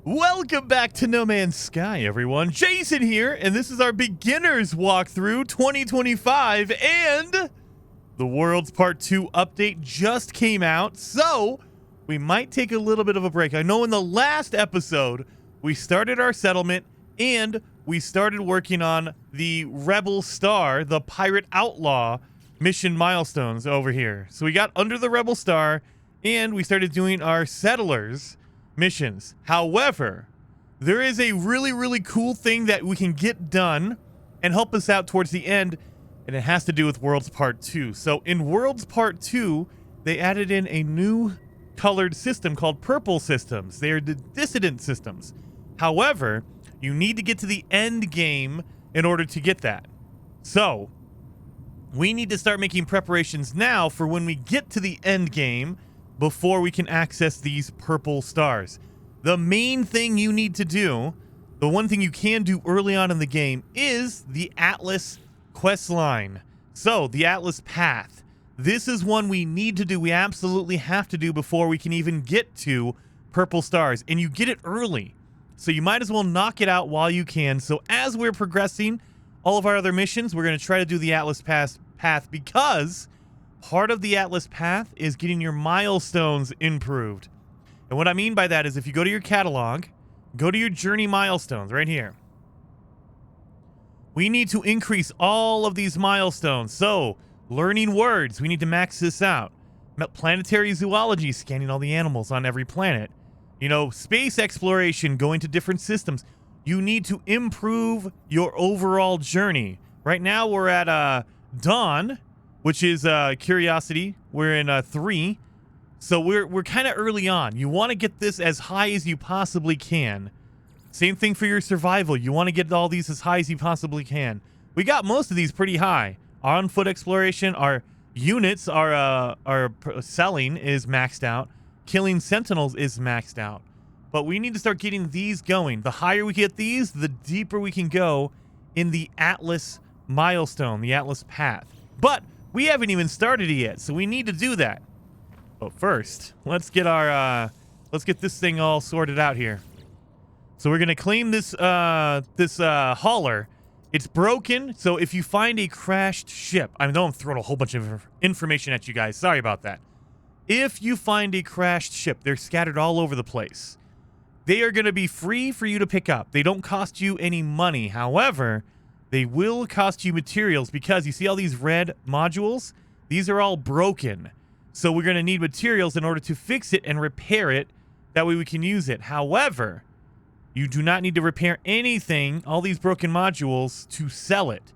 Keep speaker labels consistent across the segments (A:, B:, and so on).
A: Welcome back to No Man's Sky, everyone. Jason here, and this is our beginner's walkthrough 2025, and the World's Part 2 update just came out, so we might take a little bit of a break. I know in the last episode, we started our settlement, and we started working on the Rebel Star, the Pirate Outlaw mission milestones over here. So we got under the Rebel Star, and we started doing our Settlers missions. However, there is a really cool thing that we can get done and help us out towards the end, and it has to do with Worlds Part 2. So in Worlds Part 2, they added in a new colored system called purple systems. They are the dissident systems. However, you need to get to the end game in order to get that. So we need to start making preparations now for when we get to the end game before we can access these purple stars. The main thing you need to do, the one thing you can do early on in the game, is the Atlas quest line. So the Atlas path. This is one we need to do. We absolutely have to do before we can even get to purple stars. And you get it early. So you might as well knock it out while you can. So as we're progressing all of our other missions, we're going to try to do the Atlas path because part of the Atlas path is getting your milestones improved. And what I mean by that is if you go to your catalog, go to your journey milestones right here. We need to increase all of these milestones. So, learning words, we need to max this out. Planetary zoology, scanning all the animals on every planet. You know, space exploration, going to different systems. You need to improve your overall journey. Right now we're at Dawn, which is Curiosity. We're in 3. So we're kind of early on. You want to get this as high as you possibly can. Same thing for your survival. You want to get all these as high as you possibly can. We got most of these pretty high. On foot exploration, our units, our selling is maxed out. Killing sentinels is maxed out. But we need to start getting these going. The higher we get these, the deeper we can go in the Atlas milestone, the Atlas path. But we haven't even started it yet, so we need to do that. But first, let's get this thing all sorted out here. So we're gonna claim this hauler. It's broken, so if you find a crashed ship, I know I'm throwing a whole bunch of information at you guys. Sorry about that. If you find a crashed ship, they're scattered all over the place. They are gonna be free for you to pick up. They don't cost you any money. However, they will cost you materials because you see all these red modules? These are all broken. So we're going to need materials in order to fix it and repair it. That way we can use it. However, you do not need to repair anything, all these broken modules, to sell it.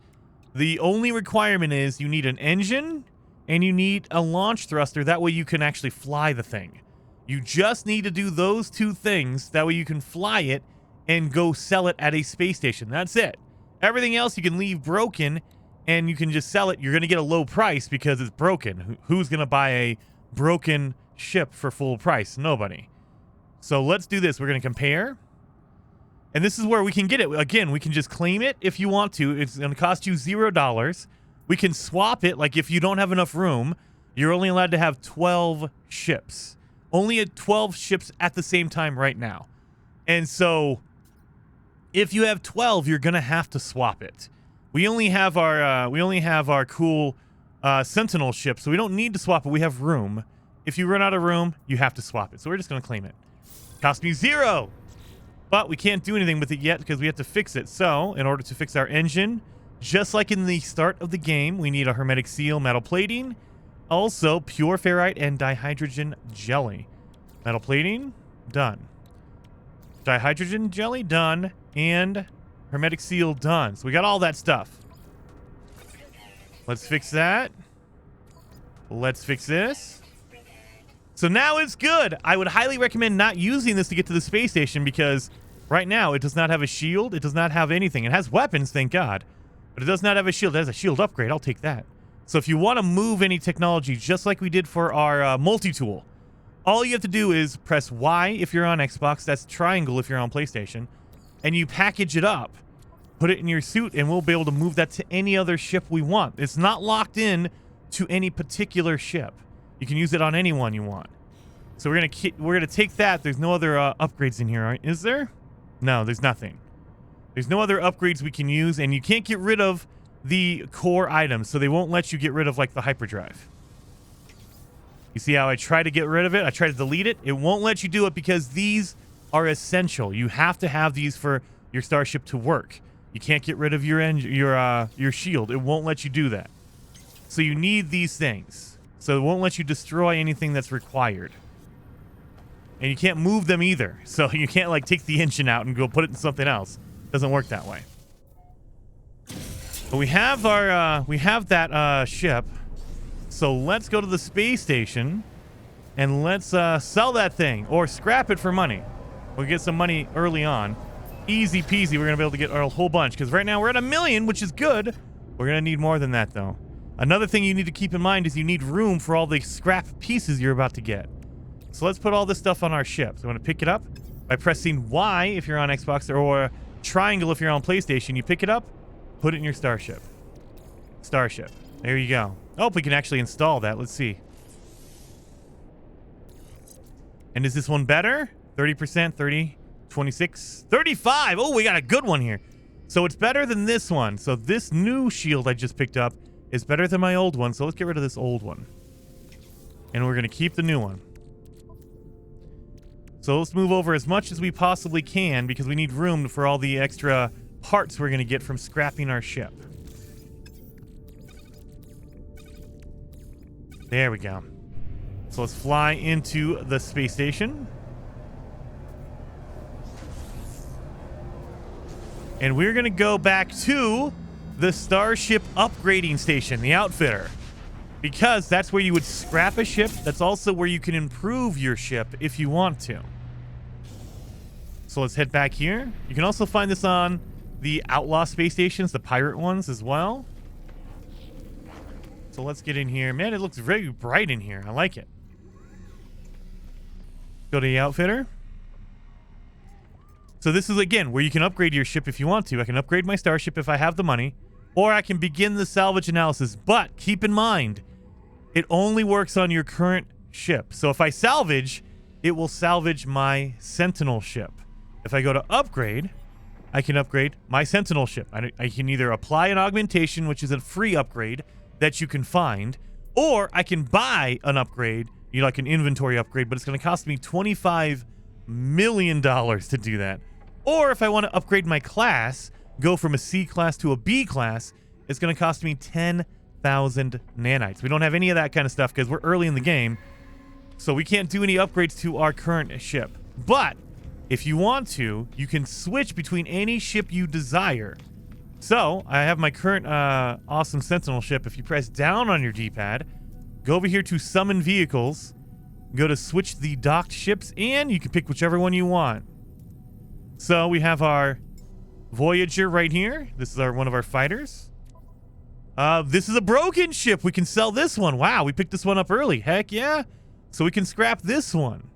A: The only requirement is you need an engine and you need a launch thruster. That way you can actually fly the thing. You just need to do those two things. That way you can fly it and go sell it at a space station. That's it. Everything else you can leave broken and you can just sell it. You're going to get a low price because it's broken. Who's going to buy a broken ship for full price? Nobody. So let's do this. We're going to compare. And this is where we can get it. Again, we can just claim it if you want to. It's going to cost you $0. We can swap it. Like if you don't have enough room, you're only allowed to have 12 ships. Only at 12 ships at the same time right now. And so if you have 12, you're gonna have to swap it. We only have our cool Sentinel ship, so we don't need to swap it. We have room. If you run out of room, you have to swap it. So we're just gonna claim it. Cost me 0, but we can't do anything with it yet because we have to fix it. So in order to fix our engine, just like in the start of the game, we need a hermetic seal, metal plating, also pure ferrite and dihydrogen jelly. Metal plating, done. Dihydrogen jelly, done. And hermetic seal, done. So we got all that stuff. Let's fix that. Let's fix this. So now it's good. I would highly recommend not using this to get to the space station because right now it does not have a shield. It does not have anything. It has weapons, thank God. But it does not have a shield. It has a shield upgrade. I'll take that. So if you want to move any technology, just like we did for our multi-tool, all you have to do is press Y if you're on Xbox. That's triangle if you're on PlayStation. And you package it up, put it in your suit, and we'll be able to move that to any other ship we want. It's not locked in to any particular ship. You can use it on any one you want. So we're gonna take that. There's no other upgrades in here, right? Is there? No, there's nothing. There's no other upgrades we can use, and you can't get rid of the core items, so they won't let you get rid of like the hyperdrive. You see how I try to get rid of it? I try to delete it. It won't let you do it because these are essential. You have to have these for your starship to work. You can't get rid of your shield. It won't let you do that. So you need these things. So it won't let you destroy anything that's required. And you can't move them either. So you can't like take the engine out and go put it in something else. Doesn't work that way. But we have that ship. So let's go to the space station and let's sell that thing or scrap it for money. We'll get some money early on. Easy peasy. We're gonna be able to get a whole bunch because right now we're at 1 million, which is good. We're gonna need more than that though. Another thing you need to keep in mind is you need room for all the scrap pieces you're about to get. So let's put all this stuff on our ship. So I'm gonna pick it up by pressing Y if you're on Xbox or triangle if you're on PlayStation. You pick it up, put it in your starship. Starship. There you go. Oh, we can actually install that. Let's see. And is this one better? 30%, 30, 26, 35. Oh, we got a good one here. So it's better than this one. So this new shield I just picked up is better than my old one. So let's get rid of this old one. And we're going to keep the new one. So let's move over as much as we possibly can because we need room for all the extra parts we're going to get from scrapping our ship. There we go. So let's fly into the space station. And we're going to go back to the starship upgrading station, the outfitter. Because that's where you would scrap a ship. That's also where you can improve your ship if you want to. So let's head back here. You can also find this on the outlaw space stations, the pirate ones as well. So let's get in here. Man, it looks very bright in here. I like it. Go to the outfitter. So this is, again, where you can upgrade your ship if you want to. I can upgrade my starship if I have the money. Or I can begin the salvage analysis. But keep in mind, it only works on your current ship. So if I salvage, it will salvage my Sentinel ship. If I go to upgrade, I can upgrade my Sentinel ship. I can either apply an augmentation, which is a free upgrade that you can find, or I can buy an upgrade, like an inventory upgrade, but it's going to cost me $25 million to do that. Or if I want to upgrade my class, go from a C class to a B class, it's going to cost me 10,000 nanites. We don't have any of that kind of stuff because we're early in the game, so we can't do any upgrades to our current ship. But if you want to, you can switch between any ship you desire. So I have my current awesome Sentinel ship. If you press down on your D-pad, go over here to summon vehicles, go to switch the docked ships, and you can pick whichever one you want. So we have our Voyager right here. This is one of our fighters. This is a broken ship. We can sell this one. Wow, we picked this one up early. Heck yeah. So we can scrap this one.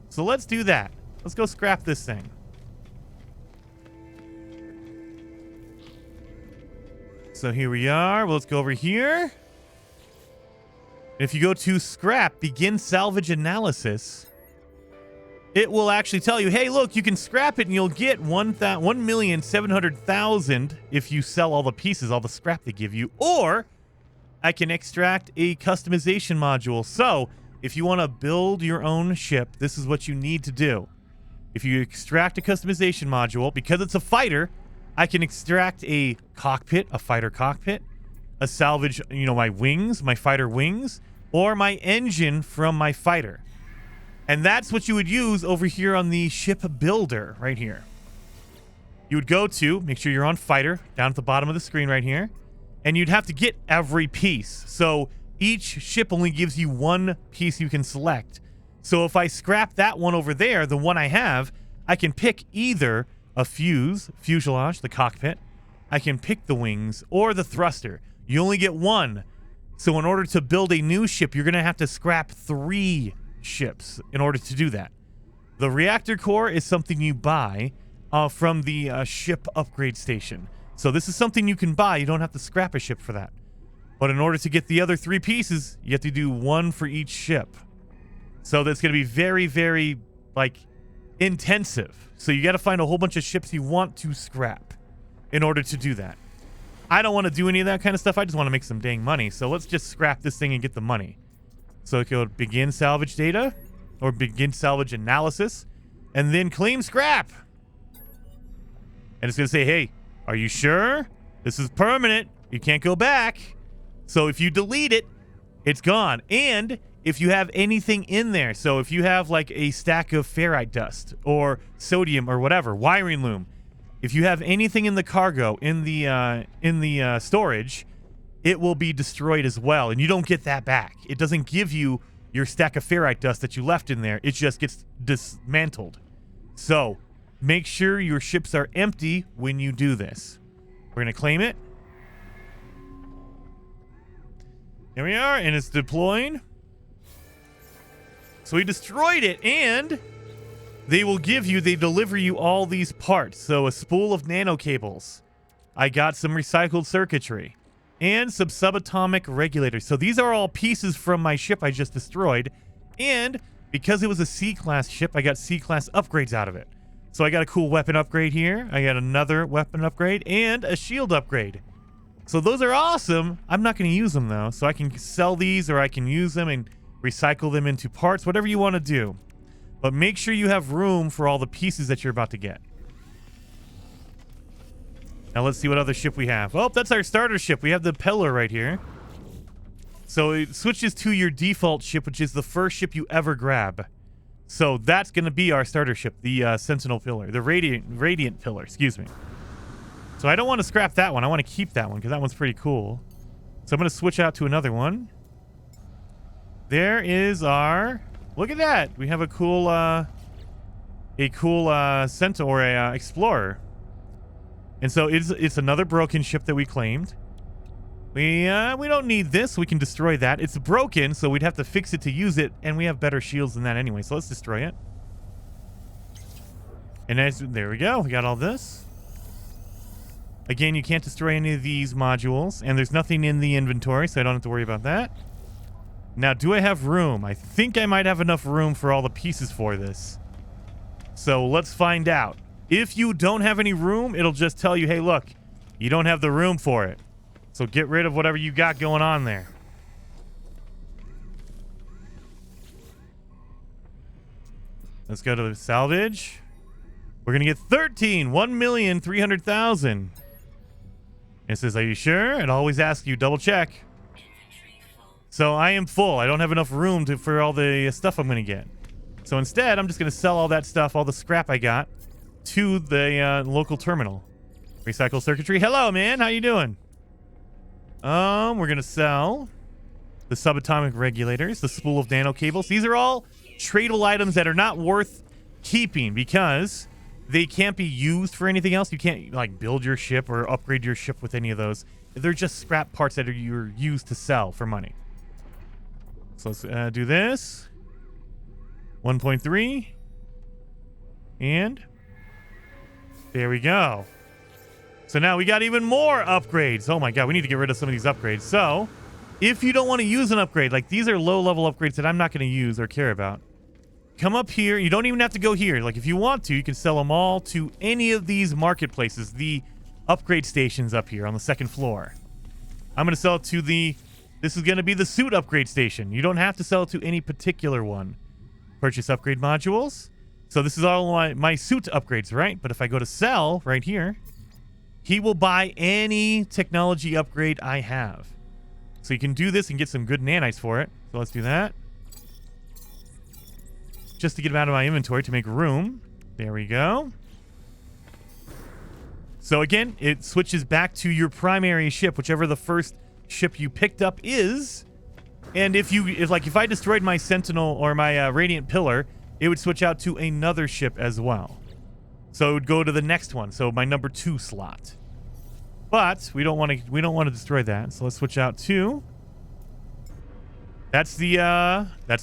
A: So let's do that. Let's go scrap this thing. So here we are. Well, let's go over here. If you go to scrap, begin salvage analysis, it will actually tell you, hey, look, you can scrap it and you'll get 1,700,000 if you sell all the pieces, all the scrap they give you. Or I can extract a customization module. So if you want to build your own ship, this is what you need to do. If you extract a customization module, because it's a fighter, I can extract a cockpit, a fighter cockpit, a salvage, my wings, my fighter wings, or my engine from my fighter. And that's what you would use over here on the ship builder right here. You would go to, make sure you're on fighter, down at the bottom of the screen right here, and you'd have to get every piece. So each ship only gives you one piece you can select. So if I scrap that one over there, the one I have, I can pick either a fuselage, the cockpit. I can pick the wings or the thruster. You only get one. So in order to build a new ship, you're going to have to scrap 3 ships in order to do that. The reactor core is something you buy from the ship upgrade station. So this is something you can buy. You don't have to scrap a ship for that. But in order to get the other 3 pieces, you have to do 1 for each ship. So that's going to be very, very, like, intensive. So you got to find a whole bunch of ships you want to scrap in order to do that. I don't want to do any of that kind of stuff. I just want to make some dang money. So let's just scrap this thing and get the money. So go begin salvage data or begin salvage analysis and then claim scrap. And it's going to say, hey, are you sure? This is permanent. You can't go back. So if you delete it, it's gone. And if you have anything in there, so if you have like a stack of ferrite dust or sodium or whatever, wiring loom, if you have anything in the cargo, in the storage, it will be destroyed as well. And you don't get that back. It doesn't give you your stack of ferrite dust that you left in there. It just gets dismantled. So make sure your ships are empty when you do this. We're going to claim it. Here we are, and it's deploying. So we destroyed it, and they will they deliver you all these parts. So a spool of nano cables. I got some recycled circuitry and some subatomic regulators. So these are all pieces from my ship I just destroyed. And because it was a C-class ship, I got C-class upgrades out of it. So I got a cool weapon upgrade here. I got another weapon upgrade and a shield upgrade. So those are awesome. I'm not going to use them, though. So I can sell these or I can use them and recycle them into parts, whatever you want to do. But make sure you have room for all the pieces that you're about to get. Now let's see what other ship we have. Oh, that's our starter ship. We have the Pillar right here. So it switches to your default ship, which is the first ship you ever grab. So that's going to be our starter ship, the Sentinel Pillar, the Radiant Pillar, excuse me. So I don't want to scrap that one. I want to keep that one because that one's pretty cool. So I'm going to switch out to another one. There is our... Look at that. We have a cool Centaur or a Explorer. And so it's another broken ship that we claimed. We don't need this. We can destroy that. It's broken, so we'd have to fix it to use it, and we have better shields than that anyway. So let's destroy it. And there we go. We got all this. Again, you can't destroy any of these modules, and there's nothing in the inventory, so I don't have to worry about that. Now, do I have room? I think I might have enough room for all the pieces for this. So let's find out. If you don't have any room, it'll just tell you, hey, look, you don't have the room for it. So get rid of whatever you got going on there. Let's go to the salvage. We're going to get 1,300,000. It says, are you sure? It always asks you, double check. So I am full. I don't have enough room for all the stuff I'm going to get. So instead, I'm just going to sell all that stuff, all the scrap I got, to the local terminal. Recycle circuitry. Hello, man. How you doing? We're going to sell the subatomic regulators, the spool of nano cables. These are all tradable items that are not worth keeping because they can't be used for anything else. You can't like build your ship or upgrade your ship with any of those. They're just scrap parts that you're used to sell for money. So let's do this. 1.3. And there we go. So now we got even more upgrades. Oh my god, we need to get rid of some of these upgrades. So if you don't want to use an upgrade, like these are low-level upgrades that I'm not going to use or care about, come up here. You don't even have to go here. Like if you want to, you can sell them all to any of these marketplaces, the upgrade stations up here on the second floor. I'm going to sell it to this is going to be the suit upgrade station. You don't have to sell it to any particular one. Purchase upgrade modules. So this is all my suit upgrades, right? But if I go to sell right here, he will buy any technology upgrade I have. So you can do this and get some good nanites for it. So let's do that. Just to get them out of my inventory to make room. There we go. So again, it switches back to your primary ship, whichever the first ship you picked up is. And if I destroyed my Sentinel or my Radiant Pillar, it would switch out to another ship as well. So it would go to the next one. So my number 2 slot. But we don't want to destroy that. So let's switch out to. That's the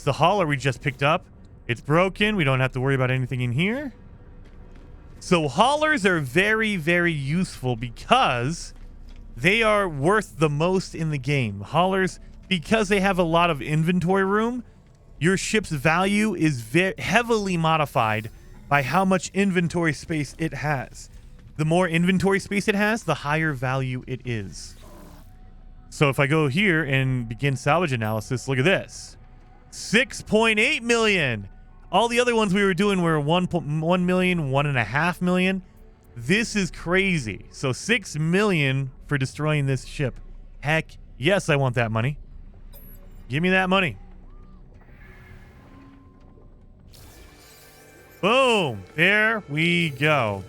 A: hauler we just picked up. It's broken. We don't have to worry about anything in here. So haulers are very, very useful because they are worth the most in the game. Haulers, because they have a lot of inventory room, your ship's value is heavily modified by how much inventory space it has. The more inventory space it has, the higher value it is. So if I go here and begin salvage analysis, look at this. 6.8 million. All the other ones we were doing were 1 million, 1.5 million. This is crazy. So 6 million for destroying this ship. Heck yes, I want that money. Give me that money. Boom. There we go.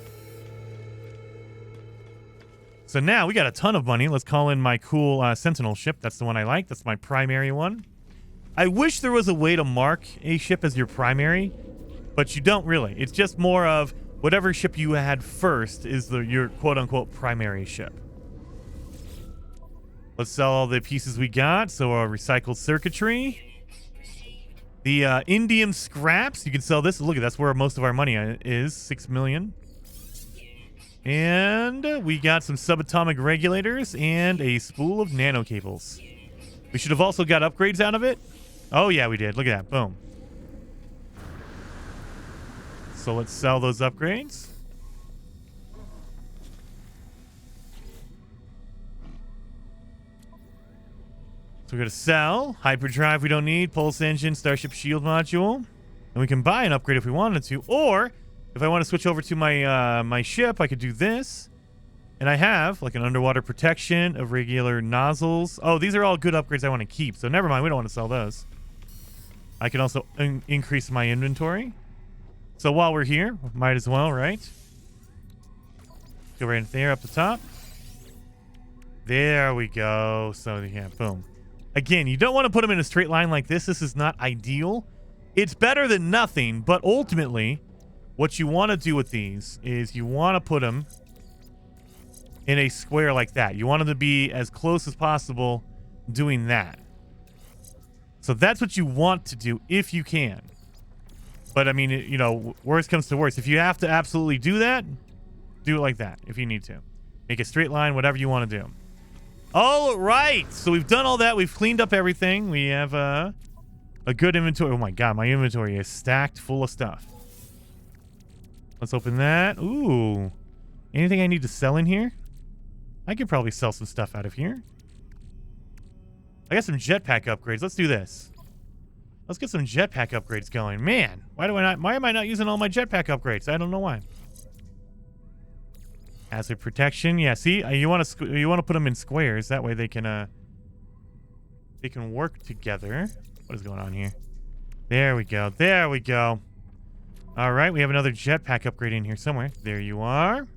A: So now we got a ton of money. Let's call in my cool Sentinel ship. That's the one I like. That's my primary one. I wish there was a way to mark a ship as your primary, but you don't really. It's just more of whatever ship you had first is your quote-unquote primary ship. Let's sell all the pieces we got. So our recycled circuitry. The indium scraps. You can sell this. Look, that's where most of our money is. 6 million. And we got some subatomic regulators and a spool of nano cables. We should have also got upgrades out of it. Oh, yeah, we did. Look at that. Boom. So let's sell those upgrades. So we're going to sell hyperdrive we don't need, pulse engine, starship shield module. And we can buy an upgrade if we wanted to. Or if I want to switch over to my my ship, I could do this. And I have like an underwater protection of regular nozzles. Oh, these are all good upgrades I want to keep. So never mind. We don't want to sell those. I can also increase my inventory. So while we're here, might as well, right? Go right there up the top. There we go. So yeah, boom. Again, you don't want to put them in a straight line like this. This is not ideal. It's better than nothing, but ultimately, what you want to do with these is you want to put them in a square like that. You want them to be as close as possible doing that. So that's what you want to do if you can. But I mean, you know, worst comes to worst. If you have to absolutely do that, do it like that if you need to. Make a straight line, whatever you want to do. All right. So we've done all that. We've cleaned up everything. We have a good inventory. Oh my God, my inventory is stacked full of stuff. Let's open that. Ooh. Anything I need to sell in here? I could probably sell some stuff out of here. I got some jetpack upgrades. Let's do this. Let's get some jetpack upgrades going. Man, why am I not using all my jetpack upgrades? I don't know why. Hazard protection. Yeah, see, you want to put them in squares. That way they can work together. What is going on here? There we go. There we go. All right, we have another jetpack upgrade in here somewhere. There you are.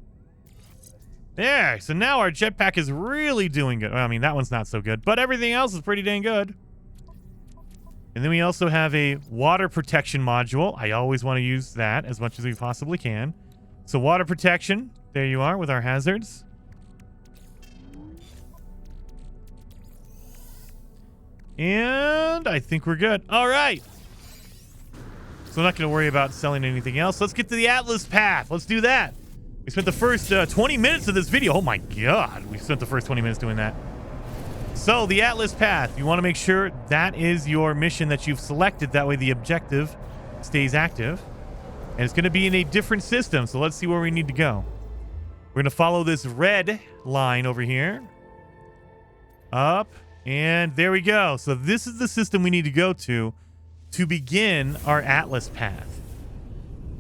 A: There. So now our jetpack is really doing good. Well, I mean, that one's not so good, but everything else is pretty dang good. And then we also have a water protection module. I always want to use that as much as we possibly can. So water protection. There you are with our hazards. And I think we're good. All right. So I'm not going to worry about selling anything else. Let's get to the Atlas path. Let's do that. We spent the first 20 minutes of this video. Oh my God. We spent the first 20 minutes doing that. So the Atlas path, you want to make sure that is your mission that you've selected. That way the objective stays active. And it's going to be in a different system. So let's see where we need to go. We're going to follow this red line over here. Up. And there we go. So this is the system we need to go to begin our Atlas path.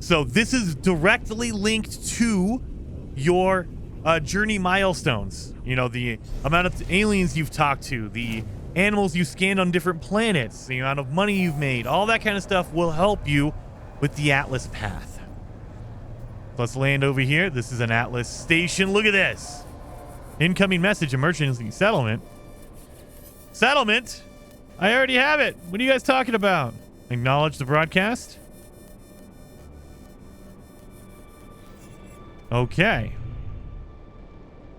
A: So this is directly linked to your journey milestones. You know, the amount of aliens you've talked to, the animals you scanned on different planets, the amount of money you've made, all that kind of stuff will help you with the Atlas path. Let's land over here. This is an Atlas station. Look at this. Incoming message, emergency settlement. Settlement? I already have it. What are you guys talking about? Acknowledge the broadcast. Okay.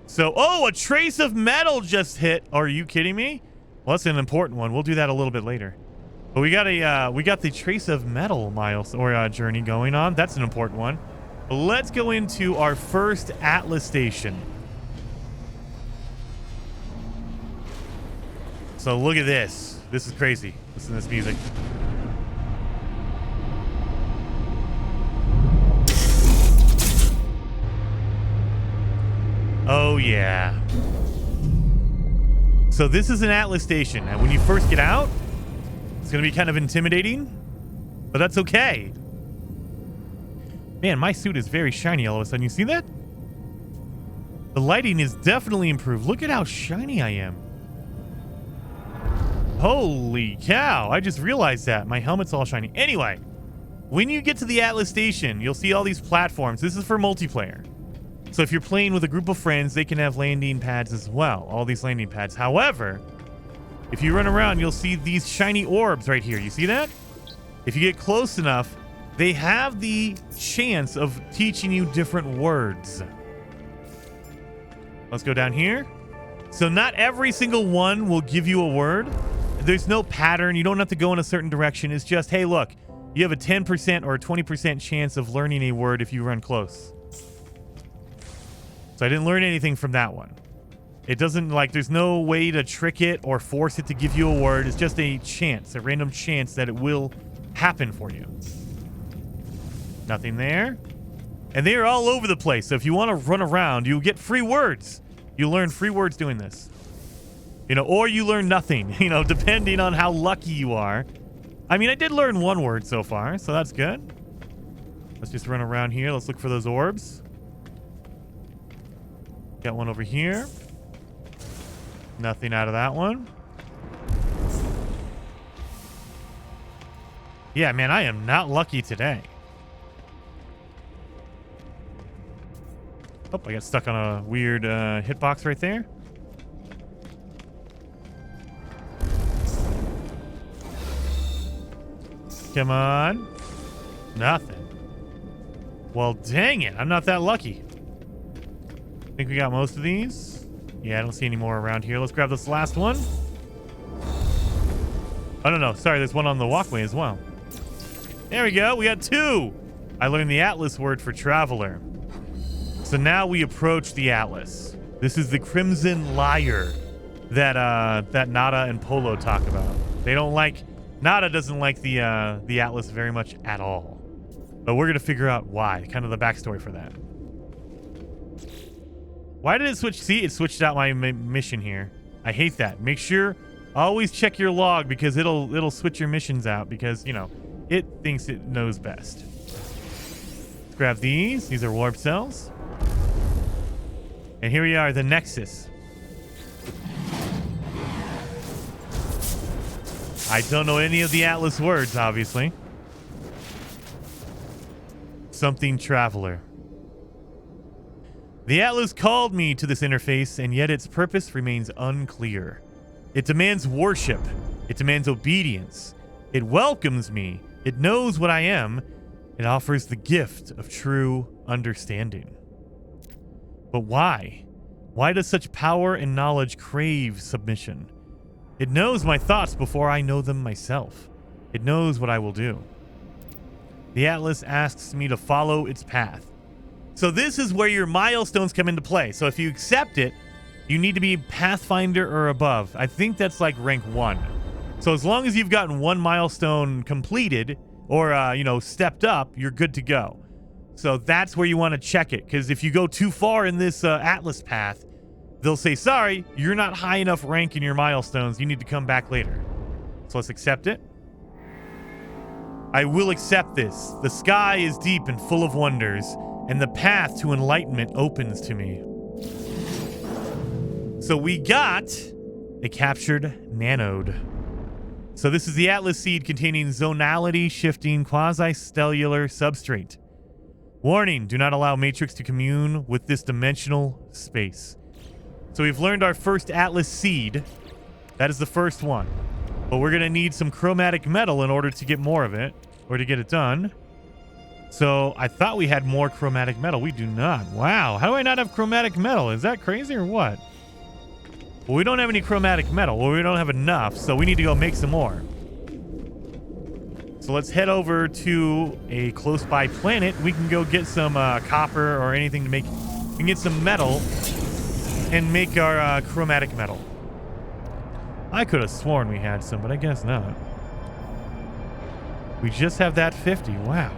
A: So, oh, a trace of metal just hit. Are you kidding me? Well, that's an important one. We'll do that a little bit later. But we got the trace of metal journey going on. That's an important one. Let's go into our first Atlas station. So look at this. This is crazy. Listen to this music. Oh, yeah. So this is an Atlas station. And when you first get out, it's going to be kind of intimidating. But that's okay. Man, my suit is very shiny all of a sudden. You see that? The lighting is definitely improved. Look at how shiny I am. Holy cow. I just realized that. My helmet's all shiny. Anyway, when you get to the Atlas station, you'll see all these platforms. This is for multiplayer. So if you're playing with a group of friends, they can have landing pads as well. All these landing pads. However, if you run around, you'll see these shiny orbs right here. You see that? If you get close enough, they have the chance of teaching you different words. Let's go down here. So not every single one will give you a word. There's no pattern. You don't have to go in a certain direction. It's just, hey, look, you have a 10% or a 20% chance of learning a word if you run close. So I didn't learn anything from that one. It doesn't, like, there's no way to trick it or force it to give you a word. It's just a chance, a random chance that it will happen for you. Nothing there. And they are all over the place. So if you want to run around, you get free words. You learn free words doing this. You know, or you learn nothing, you know, depending on how lucky you are. I mean, I did learn one word so far, so that's good. Let's just run around here. Let's look for those orbs. Got one over here. Nothing out of that one. Yeah, man, I am not lucky today. Oh, I got stuck on a weird hitbox right there. Come on. Nothing. Well, dang it. I'm not that lucky. I think we got most of these. Yeah, I don't see any more around here. Let's grab this last one. Oh, no. Sorry, there's one on the walkway as well. There we go. We got 2. I learned the Atlas word for traveler. So now we approach the Atlas. This is the Crimson Lyre that Nada and Polo talk about. They don't like... Nada doesn't like the Atlas very much at all. But we're going to figure out why. Kind of the backstory for that. Why did it switch? See, it switched out my mission here. I hate that. Make sure... Always check your log because it'll switch your missions out because, you know, it thinks it knows best. Let's grab these. These are warp cells. And here we are, the Nexus. I don't know any of the Atlas words, obviously. Something traveler. The Atlas called me to this interface, and yet its purpose remains unclear. It demands worship. It demands obedience. It welcomes me. It knows what I am. It offers the gift of true understanding. But why? Why does such power and knowledge crave submission? It knows my thoughts before I know them myself. It knows what I will do. The Atlas asks me to follow its path. So this is where your milestones come into play. So if you accept it, you need to be Pathfinder or above. I think that's like rank 1. So as long as you've gotten 1 milestone completed or, stepped up, you're good to go. So that's where you want to check it. Because if you go too far in this Atlas path, they'll say, sorry, you're not high enough rank in your milestones. You need to come back later. So let's accept it. I will accept this. The sky is deep and full of wonders, and the path to enlightenment opens to me. So we got a captured nanode. So this is the Atlas seed containing zonality shifting quasi-stellar substrate. Warning, do not allow Matrix to commune with this dimensional space. So we've learned our first Atlas seed. That is the first one. But we're going to need some chromatic metal in order to get more of it, or to get it done. So I thought we had more chromatic metal. We do not. Wow. How do I not have chromatic metal? Is that crazy or what? Well, we don't have any chromatic metal. Well, we don't have enough, so we need to go make some more. So let's head over to a close-by planet. We can go get some copper or anything to make... We can get some metal and make our chromatic metal. I could have sworn we had some, but I guess not. We just have that 50. Wow.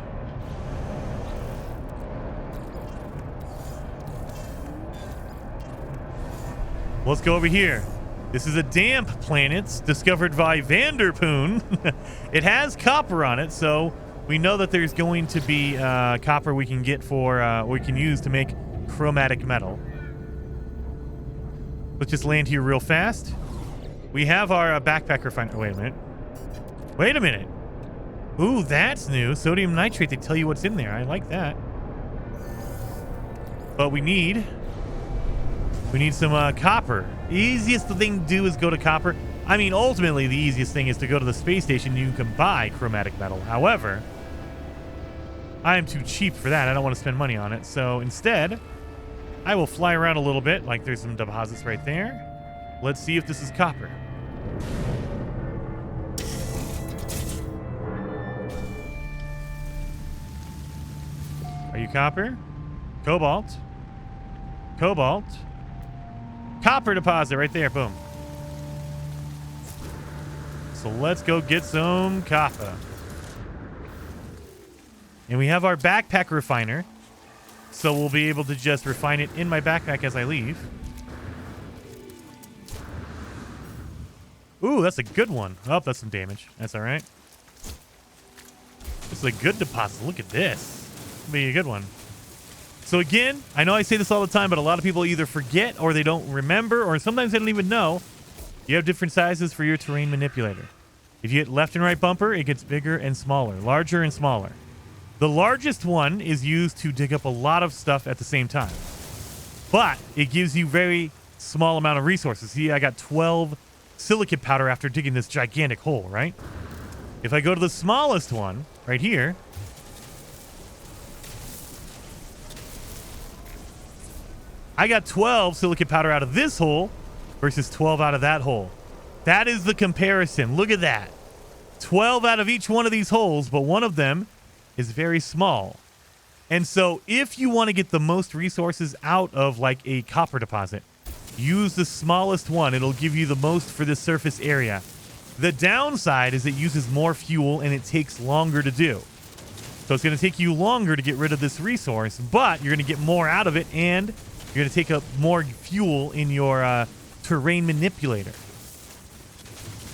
A: Let's go over here. This is a damp planet discovered by Vanderpoon. It has copper on it, so we know that there's going to be copper we can get for we can use to make chromatic metal. Let's just land here real fast. We have our backpack refiner. Wait a minute. Wait a minute. Ooh, that's new. Sodium nitrate. They tell you what's in there. I like that. But we need some copper. Easiest thing to do is go to copper. I mean, ultimately, the easiest thing is to go to the space station. You can buy chromatic metal. However, I am too cheap for that. I don't want to spend money on it. So instead, I will fly around a little bit. Like there's some deposits right there. Let's see if this is copper. Are you copper? Cobalt. Cobalt. Copper deposit right there. Boom. So let's go get some copper. And we have our backpack refiner. So we'll be able to just refine it in my backpack as I leave. Ooh, that's a good one. Oh, that's some damage. That's all right. This is a good deposit. Look at this. It'll be a good one. So again, I know I say this all the time, but a lot of people either forget or they don't remember, or sometimes they don't even know. You have different sizes for your terrain manipulator. If you hit left and right bumper, it gets bigger and smaller, larger and smaller. The largest one is used to dig up a lot of stuff at the same time. But it gives you very small amount of resources. See, I got 12 silicate powder after digging this gigantic hole, right? If I go to the smallest one, right here, I got 12 silicate powder out of this hole versus 12 out of that hole. That is the comparison. Look at that. 12 out of each one of these holes, but one of them is very small. And so if you want to get the most resources out of like a copper deposit, use the smallest one. It'll give you the most for this surface area. The downside is it uses more fuel and it takes longer to do. So it's going to take you longer to get rid of this resource, but you're going to get more out of it, and you're going to take up more fuel in your terrain manipulator.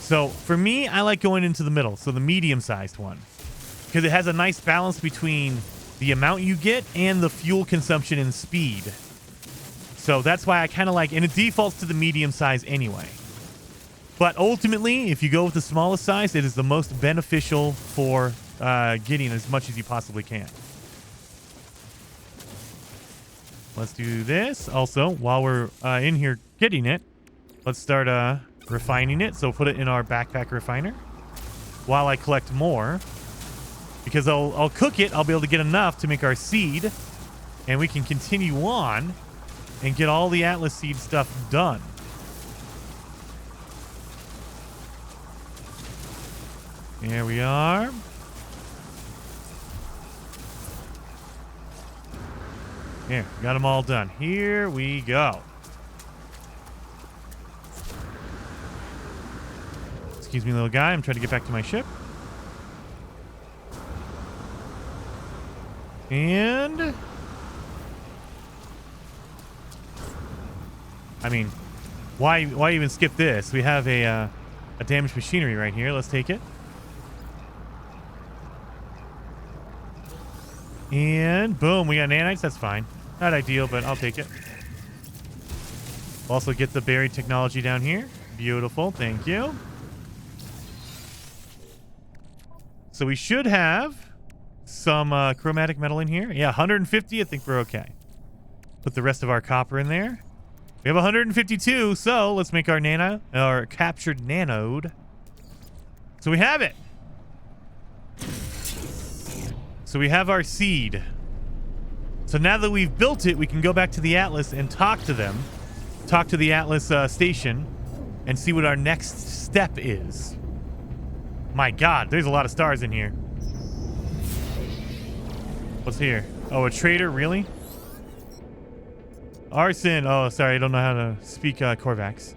A: So for me, I like going into the middle, so the medium-sized one, because it has a nice balance between the amount you get and the fuel consumption and speed. So that's why I kind of like, and it defaults to the medium size anyway. But ultimately, if you go with the smallest size, it is the most beneficial for getting as much as you possibly can. Let's do this. Also, while we're in here getting it, let's start refining it. So put it in our backpack refiner while I collect more. Because I'll cook it, I'll be able to get enough to make our seed, and we can continue on and get all the Atlas seed stuff done. Here we are. Here, got them all done. Here we go. Excuse me, little guy. I'm trying to get back to my ship. And I mean, why even skip this? We have a damaged machinery right here. Let's take it. And boom, we got nanites. That's fine. Not ideal, but I'll take it. We'll also get the buried technology down here. Beautiful. Thank you. So we should have some chromatic metal in here. Yeah, 150. I think we're okay. Put the rest of our copper in there. We have 152, so let's make our captured nanode. So we have it. So we have our seed. So now that we've built it, we can go back to the Atlas and talk to them. Talk to the Atlas station and see what our next step is. My God, there's a lot of stars in here. What's here? Oh, a trader? Really? Arson. Oh, sorry. I don't know how to speak Korvax.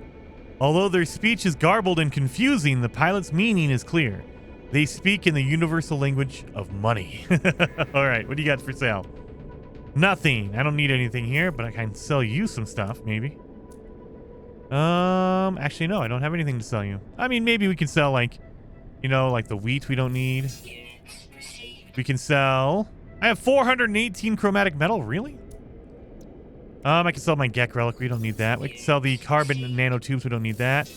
A: Although their speech is garbled and confusing, the pilot's meaning is clear. They speak in the universal language of money. All right. What do you got for sale? Nothing. I don't need anything here, but I can sell you some stuff, maybe. Actually, no, I don't have anything to sell you. I mean, maybe we can sell, like, you know, like the wheat we don't need. We can sell... I have 418 chromatic metal, really? I can sell my Gek relic. We don't need that. We can sell the carbon nanotubes. We don't need that.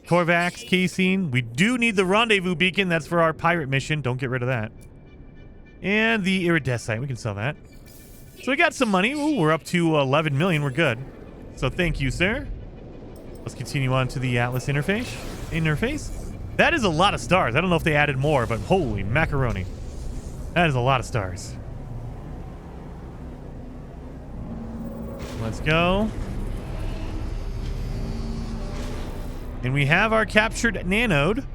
A: Korvax casein. We do need the rendezvous beacon. That's for our pirate mission. Don't get rid of that. And the iridescite. We can sell that. So we got some money. Ooh, we're up to 11 million. We're good. So thank you, sir. Let's continue on to the Atlas interface. That is a lot of stars. I don't know if they added more, but holy macaroni. That is a lot of stars. Let's go. And we have our captured nanode.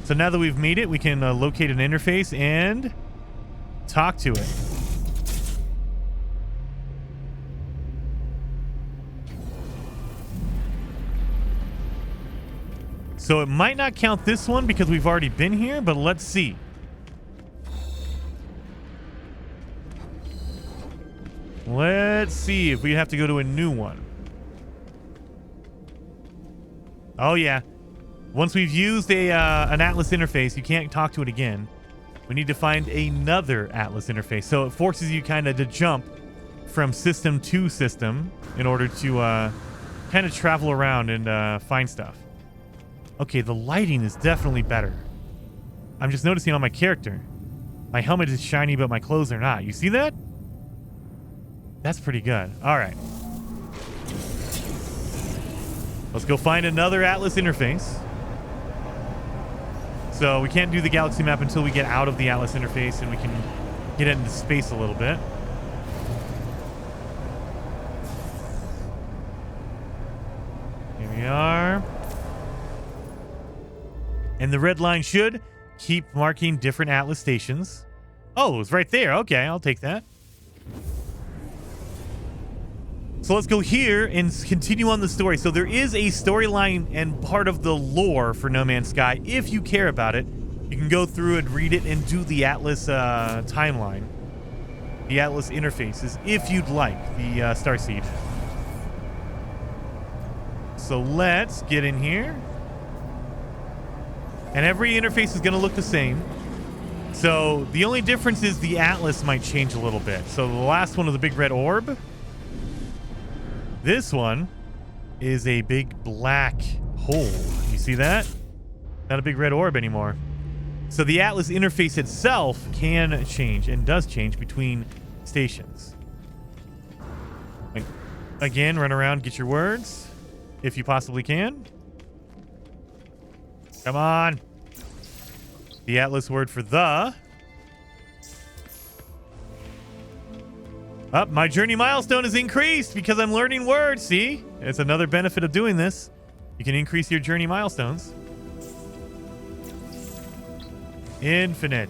A: So now that we've made it, we can locate an interface and talk to it. So it might not count this one because we've already been here, but let's see. Let's see if we have to go to a new one. Oh, yeah. Once we've used an Atlas interface, you can't talk to it again. We need to find another Atlas interface. So it forces you kind of to jump from system to system in order to kind of travel around and find stuff. Okay, the lighting is definitely better. I'm just noticing on my character. My helmet is shiny, but my clothes are not. You see that? That's pretty good. All right. Let's go find another Atlas interface. So we can't do the galaxy map until we get out of the Atlas interface and we can get into space a little bit. Here we are. And the red line should keep marking different Atlas stations. Oh, it was right there. Okay, I'll take that. So let's go here and continue on the story. So there is a storyline and part of the lore for No Man's Sky. If you care about it, you can go through and read it and do the Atlas timeline. The Atlas interfaces, if you'd like, the Starseed. So let's get in here. And every interface is going to look the same. So the only difference is the Atlas might change a little bit. So the last one was a big red orb. This one is a big black hole. You see that? Not a big red orb anymore. So the Atlas interface itself can change and does change between stations. Again, run around, get your words if you possibly can. Come on. The Atlas word for the. Up, my journey milestone is increased because I'm learning words. See? It's another benefit of doing this. You can increase your journey milestones. Infinite.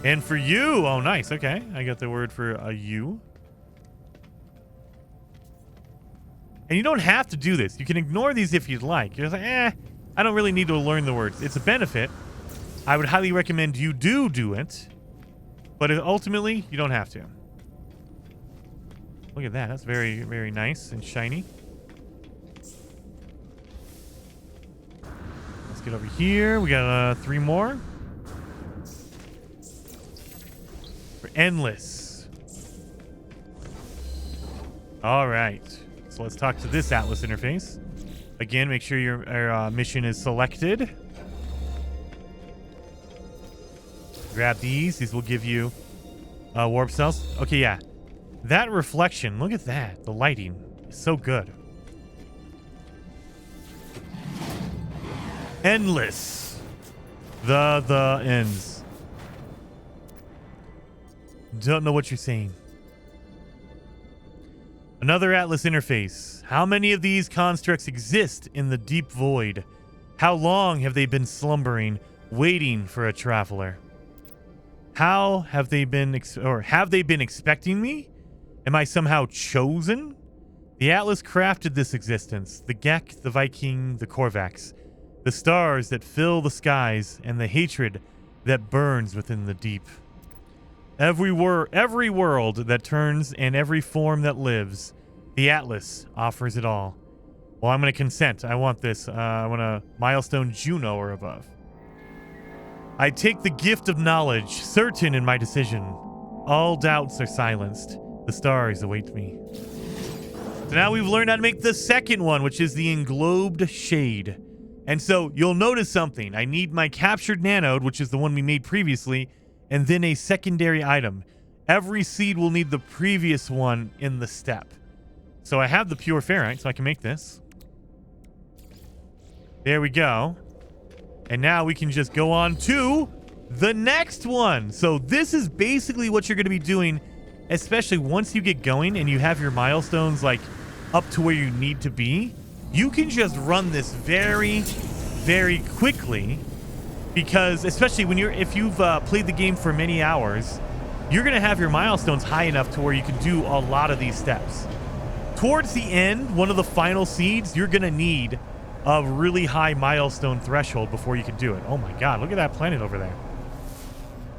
A: And for you. Oh, nice. Okay. I got the word for a you. And you don't have to do this. You can ignore these if you'd like. You're just like, I don't really need to learn the words. It's a benefit. I would highly recommend you do it. But ultimately, you don't have to. Look at that. That's very, very nice and shiny. Let's get over here. We got 3 more. We're endless. All right. So let's talk to this Atlas interface. Again, make sure your mission is selected. Grab these. These will give you warp cells. Okay, yeah. That reflection, look at that. The lighting is so good. Endless. The ends. Don't know what you're saying. Another Atlas interface. How many of these constructs exist in the deep void? How long have they been slumbering, waiting for a traveler? How have they been expecting me? Am I somehow chosen? The Atlas crafted this existence. The Gek, the Viking, the Korvax. The stars that fill the skies and the hatred that burns within the deep. Every world that turns and every form that lives. The Atlas offers it all. Well, I'm going to consent. I want this. I want a milestone Juno or above. I take the gift of knowledge, certain in my decision. All doubts are silenced. The stars await me. So now we've learned how to make the second one, which is the englobed shade. And so you'll notice something. I need my captured nanode, which is the one we made previously, and then a secondary item. Every seed will need the previous one in the step. So I have the pure ferrite, so I can make this. There we go. And now we can just go on to the next one. So this is basically what you're going to be doing, especially once you get going and you have your milestones like up to where you need to be. You can just run this very, very quickly, because especially when if you've played the game for many hours, you're going to have your milestones high enough to where you can do a lot of these steps. Towards the end, one of the final seeds, you're going to need a really high milestone threshold before you can do it. Oh my god, look at that planet over there.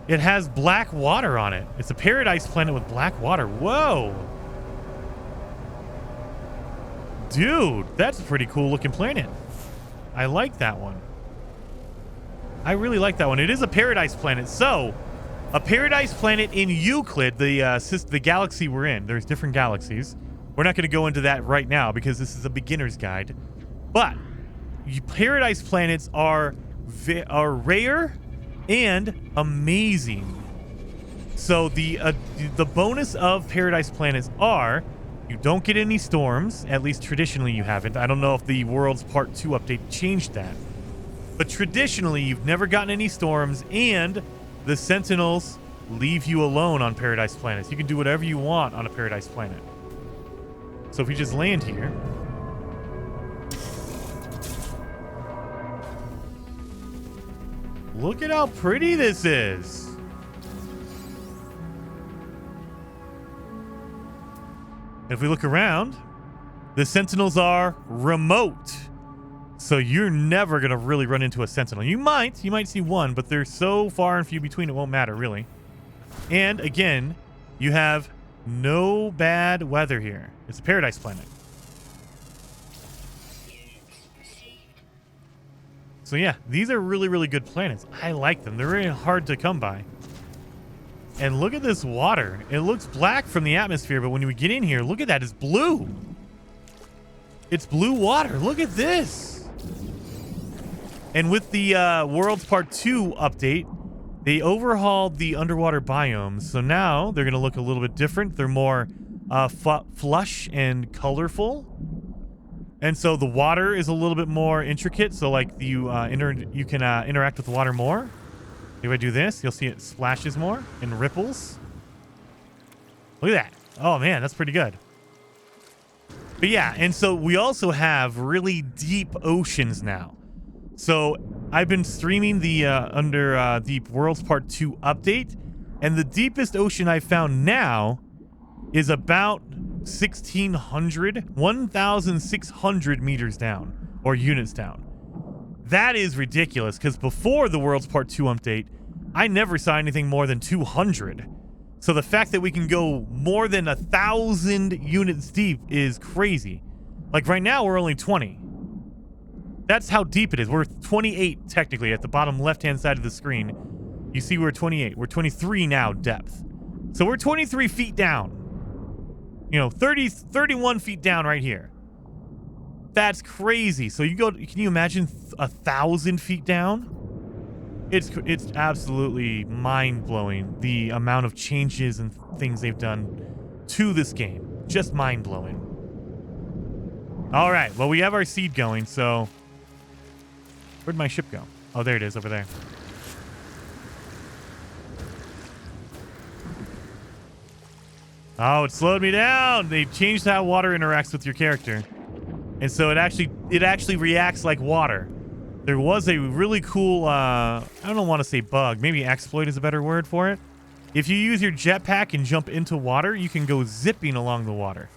A: It has black water on it. It's a paradise planet with black water. Whoa. Dude, that's a pretty cool looking planet. I like that one. I really like that one. It is a paradise planet. So, a paradise planet in Euclid, the galaxy we're in. There's different galaxies. We're not going to go into that right now because this is a beginner's guide. But paradise planets are rare and amazing. So the bonus of paradise planets are you don't get any storms. At least traditionally you haven't. I don't know if the Worlds Part 2 update changed that. But traditionally you've never gotten any storms, and the Sentinels leave you alone on paradise planets. You can do whatever you want on a paradise planet. So if we just land here, look at how pretty this is. If we look around, the Sentinels are remote. So you're never going to really run into a Sentinel. You might see one, but they're so far and few between it won't matter, really. And again, you have no bad weather here. It's a paradise planet. So yeah, these are really, really good planets. I like them. They're really hard to come by. And look at this water. It looks black from the atmosphere, but when we get in here, look at that. It's blue. It's blue water. Look at this. And with the Worlds Part 2 update, they overhauled the underwater biomes. So now they're going to look a little bit different. They're more flush and colorful. And so the water is a little bit more intricate. So like you can interact with the water more. If I do this, you'll see it splashes more and ripples. Look at that. Oh man, that's pretty good. But yeah, and so we also have really deep oceans now. So I've been streaming the under Deep Worlds Part 2 update, and the deepest ocean I've found now is about 1,600 meters down, or units down. That is ridiculous, because before the Worlds Part 2 update, I never saw anything more than 200. So the fact that we can go more than 1,000 units deep is crazy. Like right now, we're only 20. That's how deep it is. We're 28 technically at the bottom left-hand side of the screen. You see we're 28. We're 23 now depth. So we're 23 feet down. You know, 31 feet down right here. That's crazy. So you go, can you imagine 1,000 feet down? It's absolutely mind-blowing, the amount of changes and things they've done to this game. Just mind-blowing. All right, well, we have our seed going, so where'd my ship go? Oh, there it is, over there. Oh, it slowed me down. They changed how water interacts with your character. And so it actually reacts like water. There was a really cool, I don't want to say bug. Maybe exploit is a better word for it. If you use your jetpack and jump into water, you can go zipping along the water.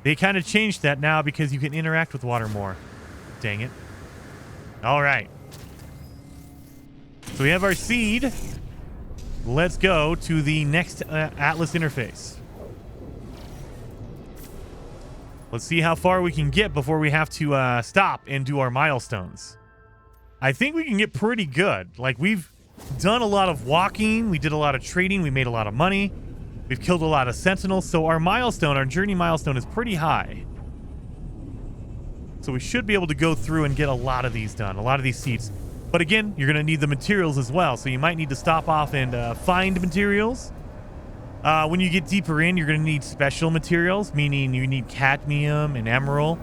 A: They kind of changed that now because you can interact with water more. Dang it. All right. So we have our seed. Let's go to the next Atlas interface. Let's see how far we can get before we have to stop and do our milestones. I think we can get pretty good. Like, we've done a lot of walking. We did a lot of trading. We made a lot of money. We've killed a lot of sentinels. So our milestone, our journey milestone is pretty high. So we should be able to go through and get a lot of these done, a lot of these seeds. But again, you're going to need the materials as well. So you might need to stop off and find materials. When you get deeper in, you're going to need special materials, meaning you need cadmium and emerald,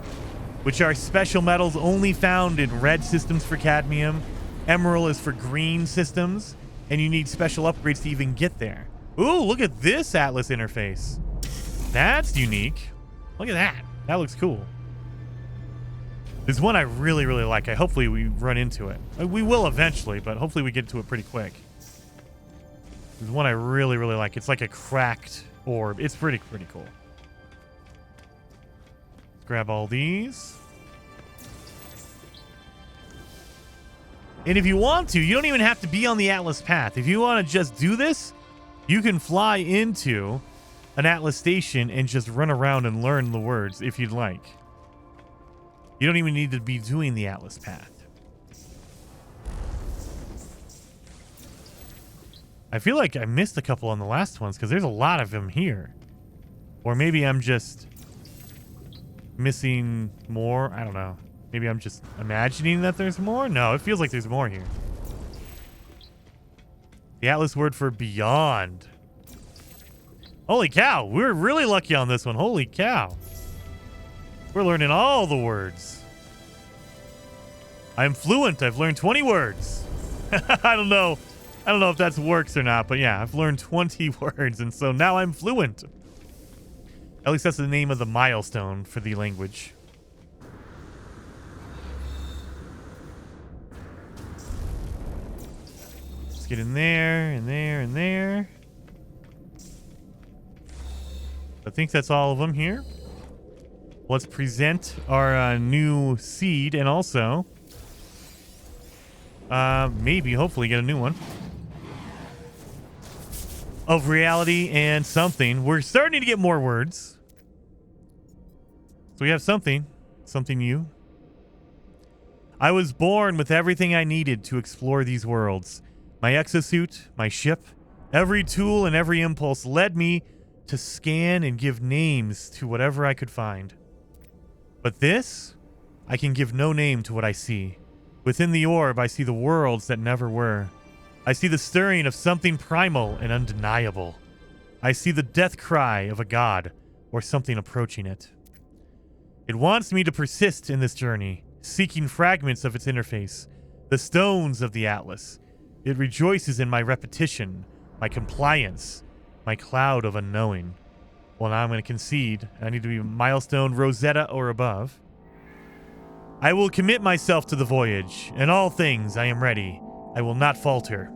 A: which are special metals only found in red systems for cadmium. Emerald is for green systems, and you need special upgrades to even get there. Ooh, look at this Atlas interface. That's unique. Look at that. That looks cool. There's one I really, really like. Hopefully we run into it. We will eventually, but hopefully we get to it pretty quick. There's one I really, really like. It's like a cracked orb. It's pretty cool. Let's grab all these. And if you want to, you don't even have to be on the Atlas path. If you want to just do this, you can fly into an Atlas station and just run around and learn the words if you'd like. You don't even need to be doing the Atlas path. I feel like I missed a couple on the last ones because there's a lot of them here. Or maybe I'm just missing more. I don't know. Maybe I'm just imagining that there's more. No, it feels like there's more here. The Atlas word for beyond. Holy cow. We're really lucky on this one. Holy cow. We're learning all the words. I'm fluent. I've learned 20 words. I don't know if that works or not, but yeah, I've learned 20 words, and so now I'm fluent. At least that's the name of the milestone for the language. Let's get in there, and there, and there. I think that's all of them here. Let's present our new seed and also maybe, hopefully, get a new one. Of reality and something. We're starting to get more words. So we have something. Something new. I was born with everything I needed to explore these worlds. My exosuit, my ship, every tool and every impulse led me to scan and give names to whatever I could find. But this, I can give no name to what I see. Within the orb, I see the worlds that never were. I see the stirring of something primal and undeniable. I see the death cry of a god or something approaching it. It wants me to persist in this journey, seeking fragments of its interface, the stones of the Atlas. It rejoices in my repetition, my compliance, my cloud of unknowing. Well, now I'm going to concede. I need to be milestone Rosetta or above. I will commit myself to the voyage. In all things, I am ready. I will not falter.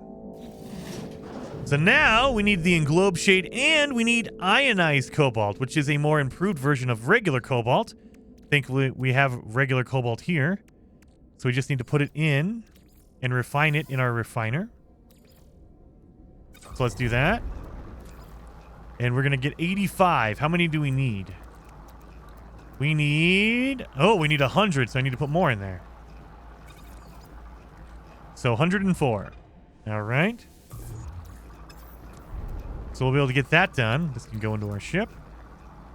A: So now we need the englobe shade and we need ionized cobalt, which is a more improved version of regular cobalt. I think we have regular cobalt here. So we just need to put it in and refine it in our refiner. So let's do that. And we're going to get 85. How many do we need? We need 100, so I need to put more in there. So 104. All right. So we'll be able to get that done. This can go into our ship.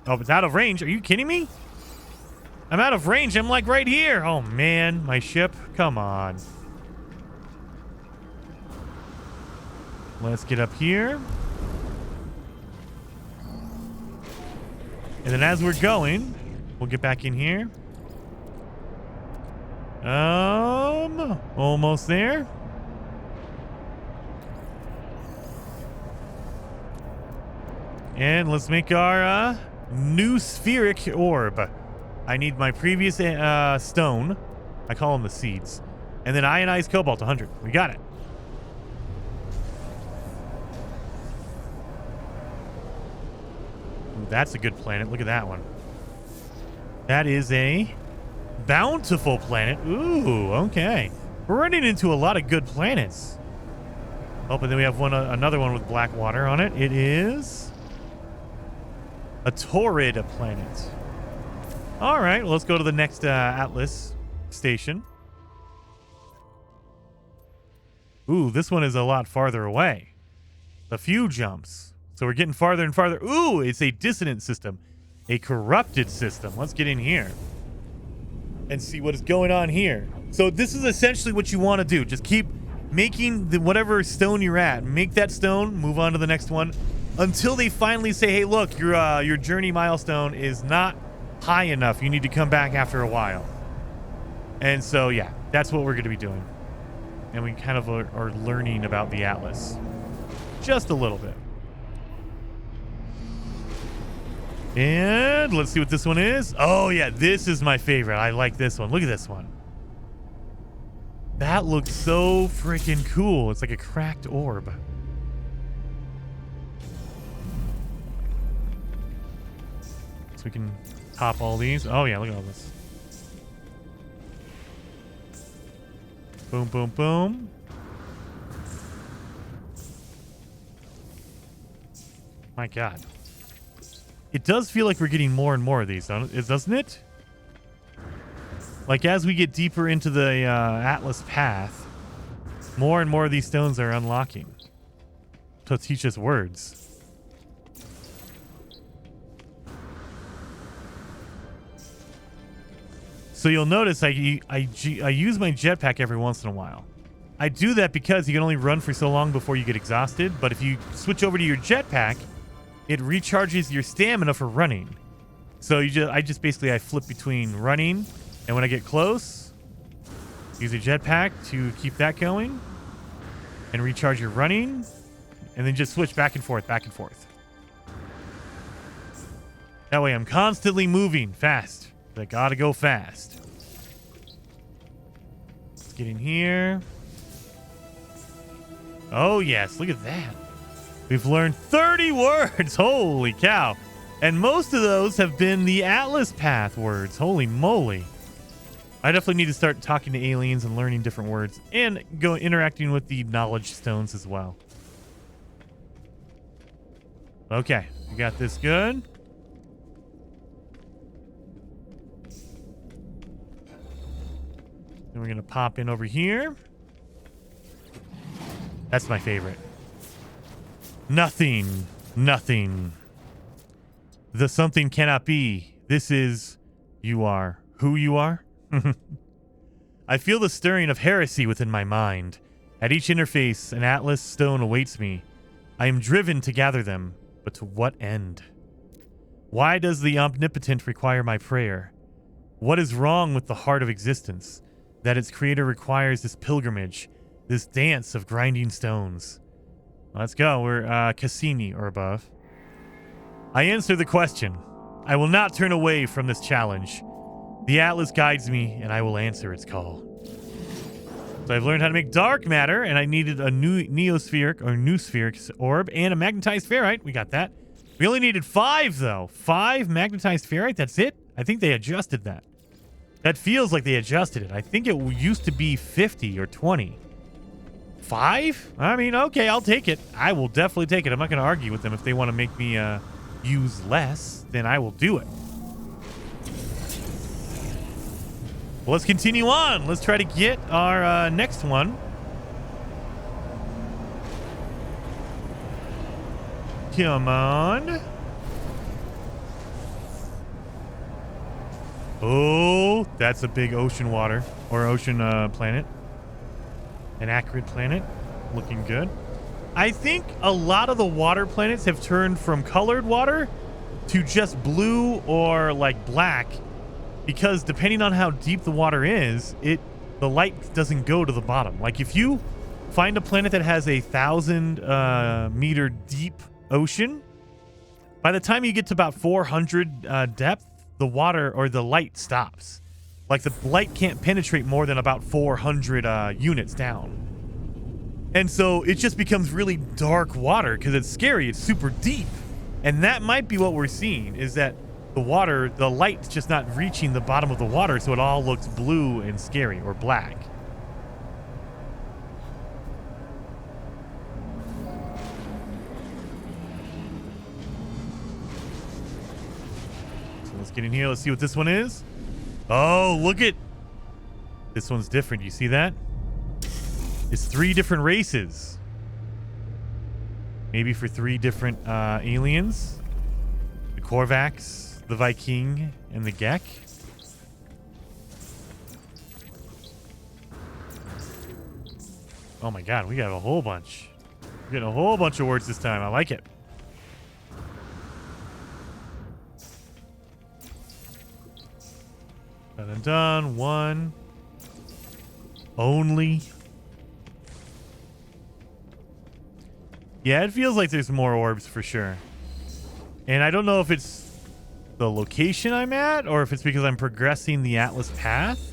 A: Oh, it's out of range. Are you kidding me? I'm out of range. I'm like right here. Oh, man. My ship. Come on. Let's get up here. And then as we're going, we'll get back in here. Almost there. And let's make our new spheric orb. I need my previous stone. I call them the seeds. And then ionized cobalt 100. We got it. Ooh, that's a good planet. Look at that one. That is a bountiful planet. Ooh, okay. We're running into a lot of good planets. Oh, but then we have another one with black water on it. It is a torrid planet. All right, well, let's go to the next Atlas station. Ooh, this one is a lot farther away. A few jumps. So we're getting farther and farther. Ooh, it's a dissonant system. A corrupted system. Let's get in here and see what is going on here. So this is essentially what you want to do. Just keep making whatever stone you're at. Make that stone, move on to the next one until they finally say, hey, look, your journey milestone is not high enough. You need to come back after a while. And so, yeah, that's what we're going to be doing. And we kind of are learning about the Atlas. Just a little bit. And let's see what this one is. Oh, yeah, this is my favorite. I like this one. Look at this one. That looks so freaking cool. It's like a cracked orb. So we can pop all these. Oh, yeah, look at all this. Boom, boom, boom. My God. It does feel like we're getting more and more of these, doesn't it? Like, as we get deeper into the Atlas path, more and more of these stones are unlocking to teach us words. So you'll notice I use my jetpack every once in a while. I do that because you can only run for so long before you get exhausted, but if you switch over to your jetpack, it recharges your stamina for running. So I basically flip between running, and when I get close, use a jetpack to keep that going and recharge your running, and then just switch back and forth, back and forth. That way I'm constantly moving fast. I gotta go fast. Let's get in here. Oh, yes. Look at that. We've learned 30 words. Holy cow. And most of those have been the Atlas Path words. Holy moly. I definitely need to start talking to aliens and learning different words and interacting with the knowledge stones as well. Okay. We got this good. Then we're going to pop in over here. That's my favorite. Nothing. Nothing. The something cannot be. This is you are. Who you are? I feel the stirring of heresy within my mind. At each interface, an Atlas stone awaits me. I am driven to gather them, but to what end? Why does the omnipotent require my prayer? What is wrong with the heart of existence, that its creator requires this pilgrimage, this dance of grinding stones? Let's go. We're Cassini or above. I answer the question. I will not turn away from this challenge. The Atlas guides me, and I will answer its call. So I've learned how to make dark matter, and I needed a new neospheric or new spheric orb and a magnetized ferrite. We got that. We only needed 5, though. 5 magnetized ferrite. That's it? I think they adjusted that. That feels like they adjusted it. I think it used to be 50 or 20. 5? I mean, okay, I'll take it. I will definitely take it. I'm not going to argue with them. If they want to make me use less, then I will do it. Well, let's continue on. Let's try to get our next one. Come on. Oh, that's a big ocean water or ocean planet. An acrid planet. Looking good. I think a lot of the water planets have turned from colored water to just blue or like black, because depending on how deep the water is, the light doesn't go to the bottom. Like if you find a planet that has 1,000 meter deep ocean, by the time you get to about 400 depth, the water or the light stops. Like the light can't penetrate more than about 400 units down. And so it just becomes really dark water because it's scary. It's super deep. And that might be what we're seeing, is that the light's just not reaching the bottom of the water, so it all looks blue and scary, or black. So let's get in here. Let's see what this one is. Oh, look at this one's different. You see that? It's 3 different races. Maybe for 3 different aliens. The Korvax, the Viking, and the Gek. Oh my god, we got a whole bunch. We're getting a whole bunch of words this time. I like it. Done and done. 1. Only. Yeah, it feels like there's more orbs for sure. And I don't know if it's the location I'm at or if it's because I'm progressing the Atlas path.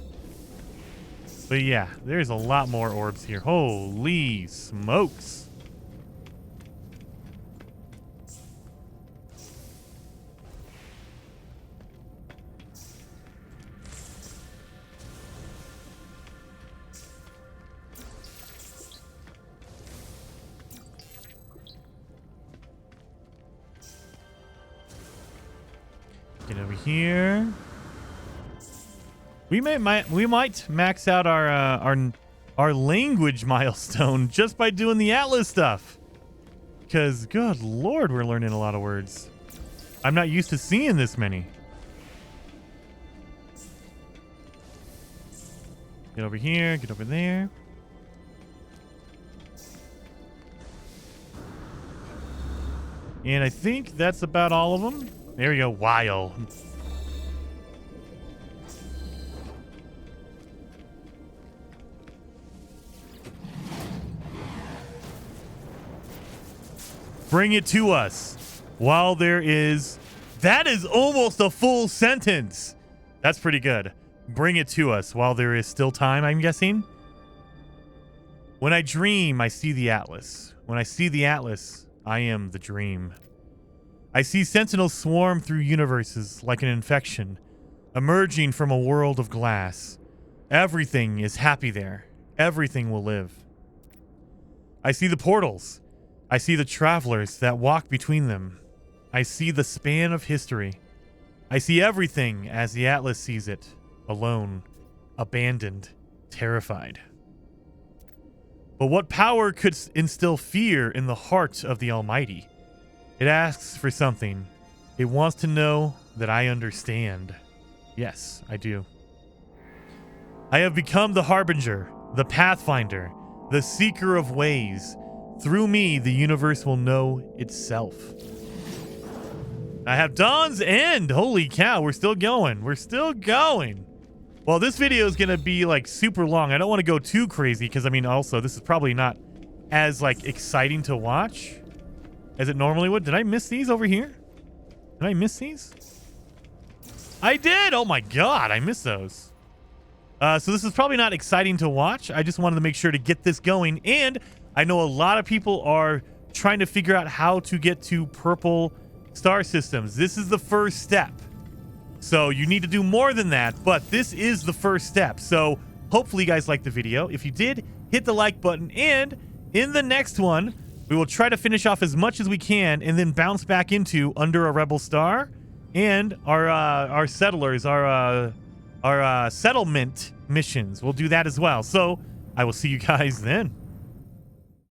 A: But yeah, there's a lot more orbs here. Holy smokes. Get over here. We might max out our language milestone just by doing the Atlas stuff. Because good lord, we're learning a lot of words. I'm not used to seeing this many. Get over here, get over there. And I think that's about all of them. There we go. Wild. Bring it to us while there is... That is almost a full sentence. That's pretty good. Bring it to us while there is still time, I'm guessing. When I dream, I see the Atlas. When I see the Atlas, I am the dream. I see sentinels swarm through universes like an infection, emerging from a world of glass. Everything is happy there. Everything will live. I see the portals. I see the travelers that walk between them. I see the span of history. I see everything as the Atlas sees it, alone, abandoned, terrified. But what power could instill fear in the heart of the Almighty? It asks for something. It wants to know that I understand. Yes, I do. I have become the Harbinger, the Pathfinder, the Seeker of Ways. Through me, the universe will know itself. I have Dawn's End. Holy cow, we're still going. We're still going. Well, this video is going to be like super long. I don't want to go too crazy because, I mean, also, this is probably not as like exciting to watch as it normally would. Did I miss these over here? Did I miss these? I did. Oh my God, I missed those. So this is probably not exciting to watch. I just wanted to make sure to get this going. And I know a lot of people are trying to figure out how to get to purple star systems. This is the first step. So you need to do more than that, but this is the first step. So hopefully you guys liked the video. If you did, hit the like button. And in the next one, we will try to finish off as much as we can and then bounce back into Under a Rebel Star and our settlers, our settlement missions. We'll do that as well. So I will see you guys then.